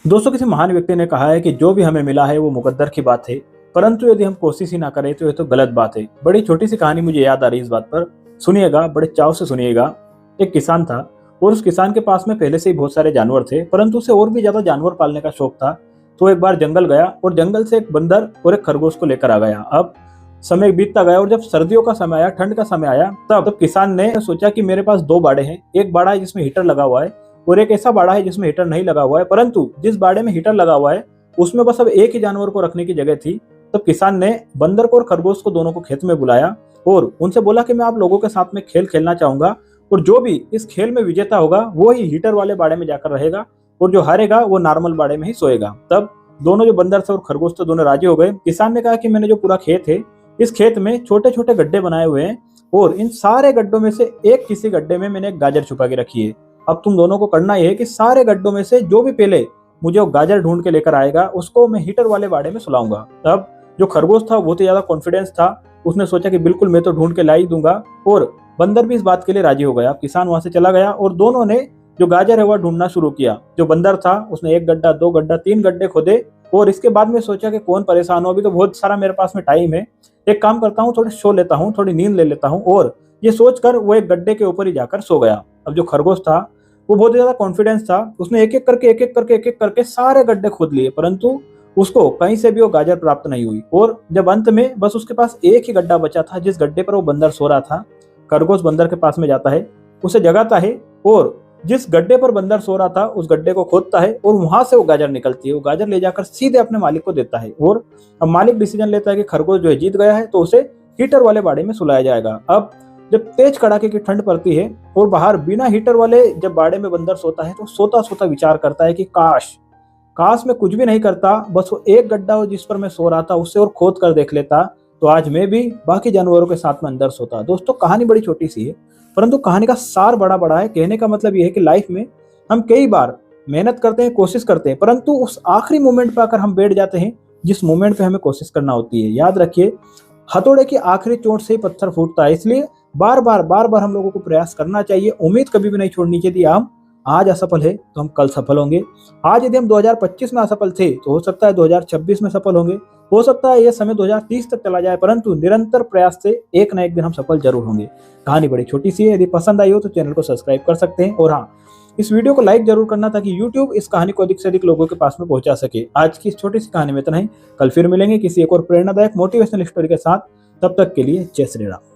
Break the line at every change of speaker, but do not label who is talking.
दोस्तों, किसी महान व्यक्ति ने कहा है कि जो भी हमें मिला है वो मुकद्दर की बात है, परंतु यदि हम कोशिश ही ना करें तो ये तो गलत बात है। बड़ी छोटी सी कहानी मुझे याद आ रही है इस बात पर। सुनिएगा, बड़े चाव से सुनिएगा। एक किसान था और उस किसान के पास में पहले से ही बहुत सारे जानवर थे, परंतु उसे और भी ज्यादा जानवर पालने का शौक था। तो एक बार जंगल गया और जंगल से एक बंदर और एक खरगोश को लेकर आ गया। अब समय बीतता गया और जब सर्दियों का समय आया, ठंड का समय आया, तब किसान ने सोचा कि मेरे पास दो बाड़े हैं। एक बाड़ा है जिसमें हीटर लगा हुआ है और एक ऐसा बाड़ा है जिसमें हीटर नहीं लगा हुआ है, परंतु जिस बाड़े में हीटर लगा हुआ है उसमें बस अब एक ही जानवर को रखने की जगह थी। तब किसान ने बंदर को और खरगोश को दोनों को खेत में बुलाया और उनसे बोला कि मैं आप लोगों के साथ में खेल खेलना चाहूंगा और जो भी इस खेल में विजेता होगा वो ही हीटर वाले बाड़े में जाकर रहेगा और जो हारेगा वो नॉर्मल बाड़े में ही सोएगा। तब दोनों जो बंदर थे और खरगोश थे दोनों राजी हो गए। किसान ने कहा कि मैंने जो पूरा खेत है, इस खेत में छोटे छोटे गड्ढे बनाए हुए हैं और इन सारे गड्ढों में से एक किसी गड्ढे में मैंने एक गाजर छुपा के रखी है। अब तुम दोनों को करना यह है कि सारे गड्ढों में से जो भी पहले मुझे वो गाजर ढूंढ के लेकर आएगा उसको मैं हीटर वाले बाड़े में सुलाऊंगा। तब जो खरगोश था वो तो ज्यादा कॉन्फिडेंस था, उसने सोचा कि बिल्कुल मैं तो ढूंढ के ला ही दूंगा और बंदर भी इस बात के लिए राजी हो गया। किसान वहां से चला गया और दोनों ने जो गाजर है वह ढूंढना शुरू किया। जो बंदर था उसने एक गड्ढा, दो गड्ढा, तीन गड्ढे खोदे और इसके बाद में सोचा कि कौन परेशान हो, अभी तो बहुत सारा मेरे पास में टाइम है, एक काम करता हूँ, थोड़ी सो लेता हूँ, थोड़ी नींद ले लेता हूँ। और ये सोचकर वो एक गड्ढे के ऊपर ही जाकर सो गया। अब जो खरगोश था वो बहुत ज्यादा कॉन्फिडेंस था, उसने एक एक करके सारे गड्ढे खोद लिए, परंतु उसको कहीं से भी वो गाजर प्राप्त नहीं हुई। और जब अंत में बस उसके पास एक ही गड्ढा बचा था जिस गड्ढे पर वो बंदर सो रहा था, खरगोश बंदर के पास में जाता है, उसे जगाता है और जिस गड्ढे पर बंदर सो रहा था उस गड्ढे को खोदता है और वहां से वो गाजर निकलती है। वो गाजर ले जाकर सीधे अपने मालिक को देता है और अब मालिक डिसीजन लेता है कि खरगोश जो है जीत गया है तो उसे हीटर वाले बाड़े में सुलाया जाएगा। अब जब तेज कड़ाके की ठंड पड़ती है और बाहर बिना हीटर वाले जब बाड़े में बंदर सोता है तो सोता सोता विचार करता है कि काश काश मैं कुछ भी नहीं करता, बस वो एक गड्ढा हो जिस पर मैं सो रहा था उससे और खोद कर देख लेता, तो आज मैं भी बाकी जानवरों के साथ में अंदर सोता। दोस्तों, कहानी बड़ी छोटी सी है परंतु कहानी का सार बड़ा बड़ा है। कहने का मतलब यह है कि लाइफ में हम कई बार मेहनत करते हैं, कोशिश करते हैं, परंतु उस आखिरी मोमेंट पर आकर हम बैठ जाते हैं जिस मोमेंट पे हमें कोशिश करना होती है। याद रखिए, हथौड़े की आखिरी चोट से ही पत्थर फूटता है, इसलिए बार बार हम लोगों को प्रयास करना चाहिए। उम्मीद कभी भी नहीं छोड़नी चाहिए। हम आज असफल है तो हम कल सफल होंगे। आज यदि हम 2025 में असफल थे तो हो सकता है 2026 में सफल होंगे, हो सकता है यह समय 2030 तक चला जाए, परंतु निरंतर प्रयास से एक ना एक दिन हम सफल जरूर होंगे। कहानी बड़ी छोटी सी है, यदि पसंद आई हो तो चैनल को सब्सक्राइब कर सकते हैं और हाँ, इस वीडियो को लाइक जरूर करना ताकि YouTube इस कहानी को अधिक से अधिक लोगों के पास में पहुंचा सके। आज की इस छोटी सी कहानी में इतना ही। कल फिर मिलेंगे किसी एक और प्रेरणादायक मोटिवेशनल स्टोरी के साथ। तब तक के लिए जय श्री राम।